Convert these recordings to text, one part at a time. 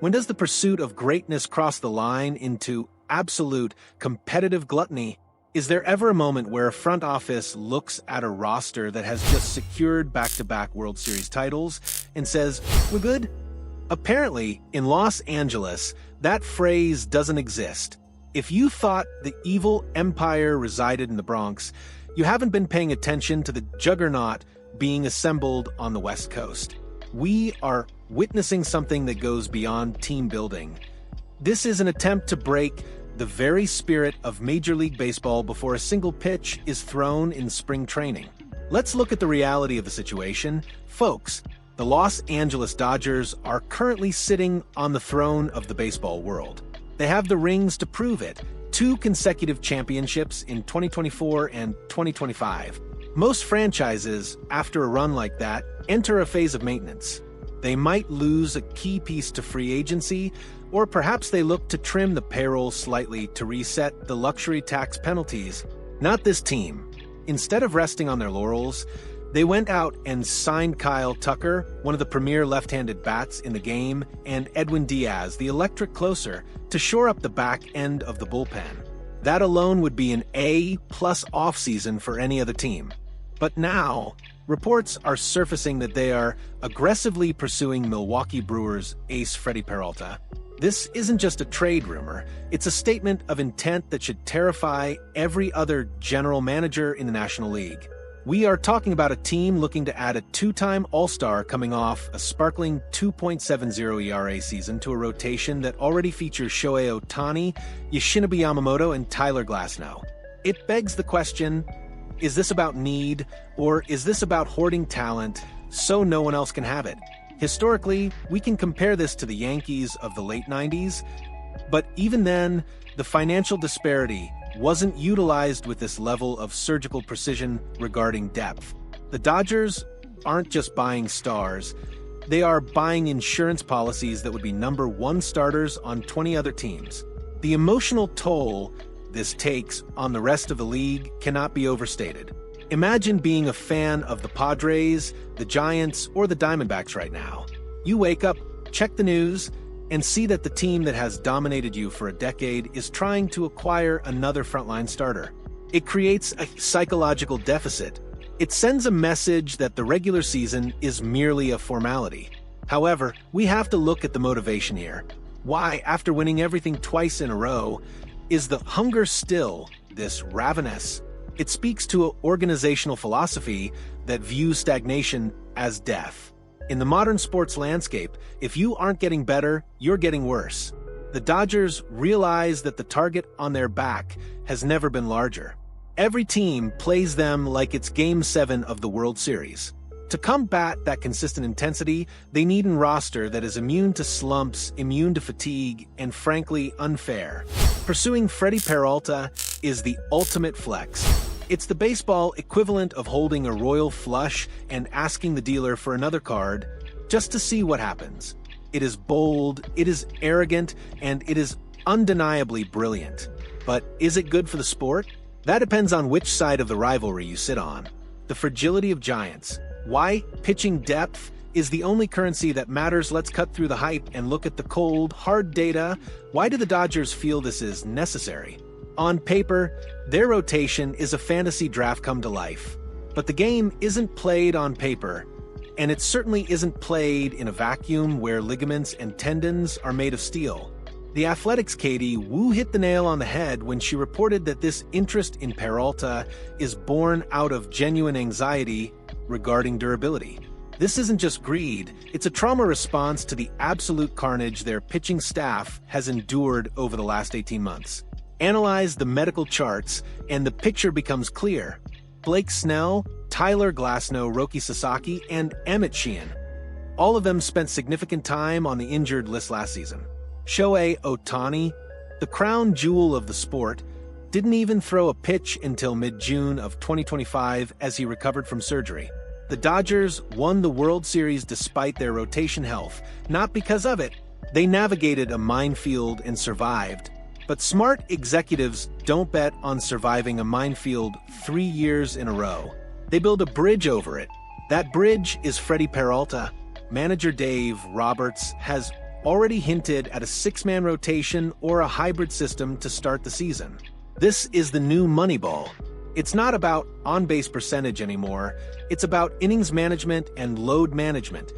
When does the pursuit of greatness cross the line into absolute competitive gluttony? Is there ever a moment where a front office looks at a roster that has just secured back-to-back World Series titles and says, "We're good"? Apparently, in Los Angeles, that phrase doesn't exist. If you thought the evil empire resided in the Bronx, you haven't been paying attention to the juggernaut being assembled on the West Coast. We are witnessing something that goes beyond team building. This is an attempt to break the very spirit of Major League Baseball before a single pitch is thrown in spring training. Let's look at the reality of the situation. Folks, the Los Angeles Dodgers are currently sitting on the throne of the baseball world. They have the rings to prove it. 2 consecutive championships in 2024 and 2025. Most franchises, after a run like that, enter a phase of maintenance. They might lose a key piece to free agency, or perhaps they look to trim the payroll slightly to reset the luxury tax penalties. Not this team. Instead of resting on their laurels, they went out and signed Kyle Tucker, one of the premier left-handed bats in the game, and Edwin Diaz, the electric closer, to shore up the back end of the bullpen. That alone would be an A-plus offseason for any other team. But now, reports are surfacing that they are aggressively pursuing Milwaukee Brewers ace Freddy Peralta. This isn't just a trade rumor, it's a statement of intent that should terrify every other general manager in the National League. We are talking about a team looking to add a 2-time All-Star coming off a sparkling 2.70 ERA season to a rotation that already features Shohei Ohtani, Yoshinobu Yamamoto, and Tyler Glasnow. It begs the question, is this about need, or is this about hoarding talent so no one else can have it? Historically, we can compare this to the Yankees of the late 90s, but even then, the financial disparity wasn't utilized with this level of surgical precision regarding depth. The Dodgers aren't just buying stars, they are buying insurance policies that would be number 1 starters on 20 other teams. The emotional toll this takes on the rest of the league cannot be overstated. Imagine being a fan of the Padres, the Giants, or the Diamondbacks right now. You wake up, check the news, and see that the team that has dominated you for a decade is trying to acquire another frontline starter. It creates a psychological deficit. It sends a message that the regular season is merely a formality. However, we have to look at the motivation here. Why, after winning everything twice in a row, is the hunger still this ravenous? It speaks to an organizational philosophy that views stagnation as death. In the modern sports landscape, if you aren't getting better, you're getting worse. The Dodgers realize that the target on their back has never been larger. Every team plays them like it's Game 7 of the World Series. To combat that consistent intensity, they need a roster that is immune to slumps, immune to fatigue, and frankly unfair. Pursuing Freddy Peralta is the ultimate flex. It's the baseball equivalent of holding a royal flush and asking the dealer for another card just to see what happens. It is bold, it is arrogant, and it is undeniably brilliant. But is it good for the sport? That depends on which side of the rivalry you sit on. The fragility of giants. Why pitching depth is the only currency that matters. Let's cut through the hype and look at the cold, hard data. Why do the Dodgers feel this is necessary? On paper, their rotation is a fantasy draft come to life. But the game isn't played on paper, and it certainly isn't played in a vacuum where ligaments and tendons are made of steel. The Athletic's Katie Wu hit the nail on the head when she reported that this interest in Peralta is born out of genuine anxiety regarding durability. This isn't just greed, it's a trauma response to the absolute carnage their pitching staff has endured over the last 18 months. Analyze the medical charts, and the picture becomes clear. Blake Snell, Tyler Glasnow, Roki Sasaki, and Emmett Sheehan. All of them spent significant time on the injured list last season. Shohei Ohtani, the crown jewel of the sport, didn't even throw a pitch until mid-June of 2025 as he recovered from surgery. The Dodgers won the World Series despite their rotation health. Not because of it, they navigated a minefield and survived. But smart executives don't bet on surviving a minefield 3 years in a row. They build a bridge over it. That bridge is Freddy Peralta. Manager Dave Roberts has already hinted at a six-man rotation or a hybrid system to start the season. This is the new Moneyball. It's not about on-base percentage anymore, it's about innings management and load management.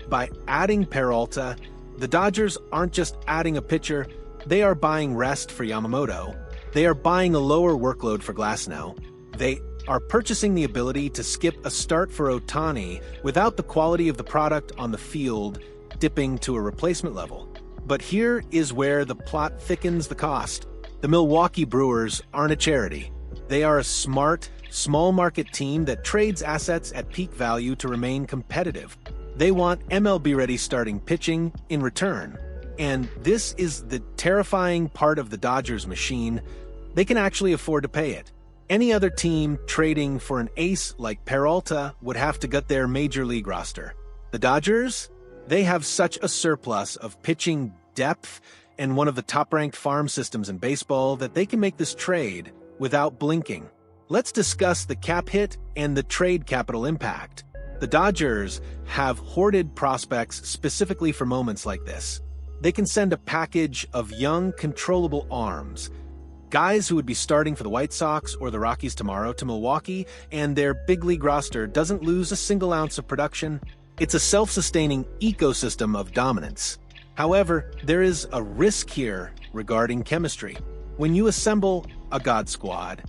By adding Peralta, the Dodgers aren't just adding a pitcher, they are buying rest for Yamamoto. They are buying a lower workload for Glasnow. They are purchasing the ability to skip a start for Ohtani without the quality of the product on the field dipping to a replacement level. But here is where the plot thickens the cost. The Milwaukee Brewers aren't a charity. They are a smart, small-market team that trades assets at peak value to remain competitive. They want MLB-ready starting pitching in return. And this is the terrifying part of the Dodgers machine. They can actually afford to pay it. Any other team trading for an ace like Peralta would have to gut their major league roster. The Dodgers? They have such a surplus of pitching depth and one of the top-ranked farm systems in baseball that they can make this trade without blinking. Let's discuss the cap hit and the trade capital impact. The Dodgers have hoarded prospects specifically for moments like this. They can send a package of young, controllable arms, guys who would be starting for the White Sox or the Rockies tomorrow, to Milwaukee, and their big league roster doesn't lose a single ounce of production. It's a self-sustaining ecosystem of dominance. However, there is a risk here regarding chemistry. When you assemble a God squad,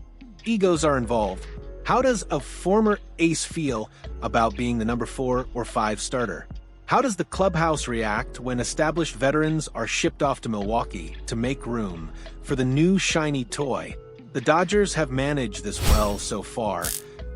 egos are involved. How does a former ace feel about being the number 4 or 5 starter? How does the clubhouse react when established veterans are shipped off to Milwaukee to make room for the new shiny toy? The Dodgers have managed this well so far,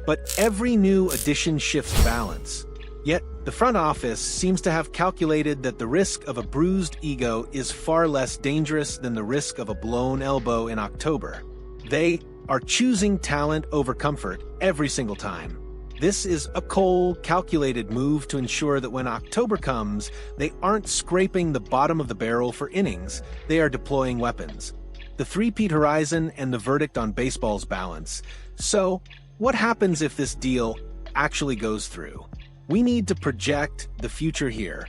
but every new addition shifts balance. Yet, the front office seems to have calculated that the risk of a bruised ego is far less dangerous than the risk of a blown elbow in October. They are choosing talent over comfort every single time. This is a cold, calculated move to ensure that when October comes, they aren't scraping the bottom of the barrel for innings, they are deploying weapons. The three-peat horizon and the verdict on baseball's balance. So, what happens if this deal actually goes through? We need to project the future here,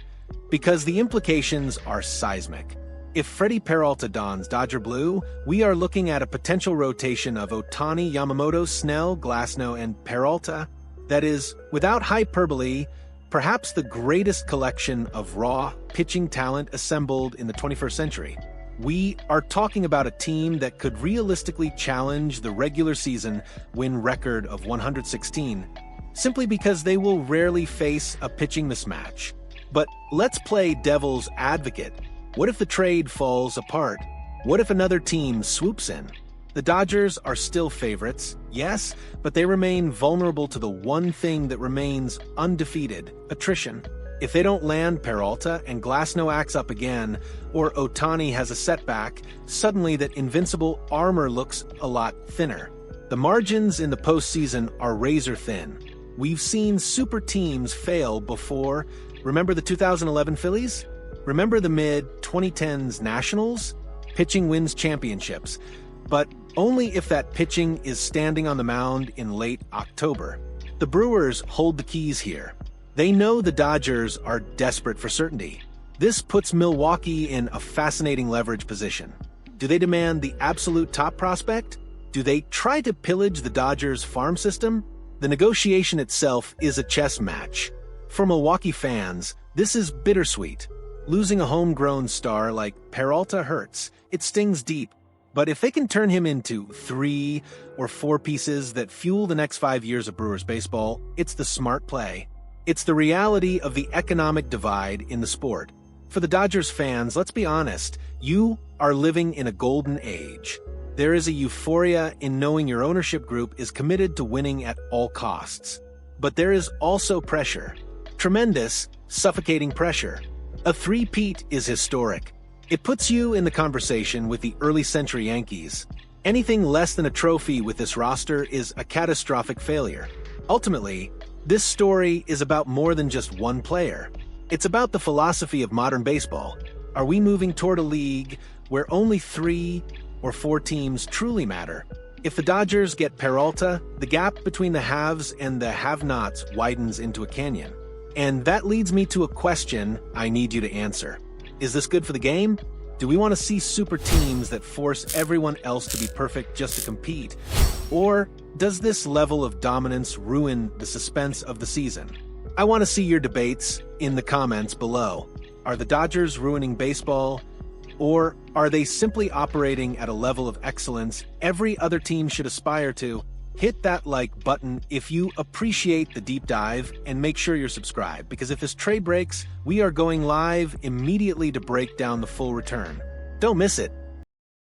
because the implications are seismic. If Freddy Peralta dons Dodger blue, we are looking at a potential rotation of Ohtani, Yamamoto, Snell, Glasnow, and Peralta. That is, without hyperbole, perhaps the greatest collection of raw pitching talent assembled in the 21st century. We are talking about a team that could realistically challenge the regular season win record of 116, simply because they will rarely face a pitching mismatch. But let's play devil's advocate. What if the trade falls apart? What if another team swoops in? The Dodgers are still favorites, yes, but they remain vulnerable to the one thing that remains undefeated: attrition. If they don't land Peralta and Glasnow acts up again, or Ohtani has a setback, suddenly that invincible armor looks a lot thinner. The margins in the postseason are razor thin. We've seen super teams fail before. Remember the 2011 Phillies? Remember the mid-2010s Nationals? Pitching wins championships, but only if that pitching is standing on the mound in late October. The Brewers hold the keys here. They know the Dodgers are desperate for certainty. This puts Milwaukee in a fascinating leverage position. Do they demand the absolute top prospect? Do they try to pillage the Dodgers' farm system? The negotiation itself is a chess match. For Milwaukee fans, this is bittersweet. Losing a homegrown star like Peralta hurts. It stings deep. But if they can turn him into 3 or 4 pieces that fuel the next 5 years of Brewers baseball, it's the smart play. It's the reality of the economic divide in the sport. For the Dodgers fans, let's be honest, you are living in a golden age. There is a euphoria in knowing your ownership group is committed to winning at all costs. But there is also pressure. Tremendous, suffocating pressure. A three-peat is historic. It puts you in the conversation with the early century Yankees. Anything less than a trophy with this roster is a catastrophic failure. Ultimately, this story is about more than just one player. It's about the philosophy of modern baseball. Are we moving toward a league where only 3 or 4 teams truly matter? If the Dodgers get Peralta, the gap between the haves and the have-nots widens into a canyon. And that leads me to a question I need you to answer. Is this good for the game? Do we want to see super teams that force everyone else to be perfect just to compete? Or does this level of dominance ruin the suspense of the season? I want to see your debates in the comments below. Are the Dodgers ruining baseball? Or are they simply operating at a level of excellence every other team should aspire to? Hit that like button if you appreciate the deep dive, and make sure you're subscribed, because if this trade breaks, we are going live immediately to break down the full return. Don't miss it.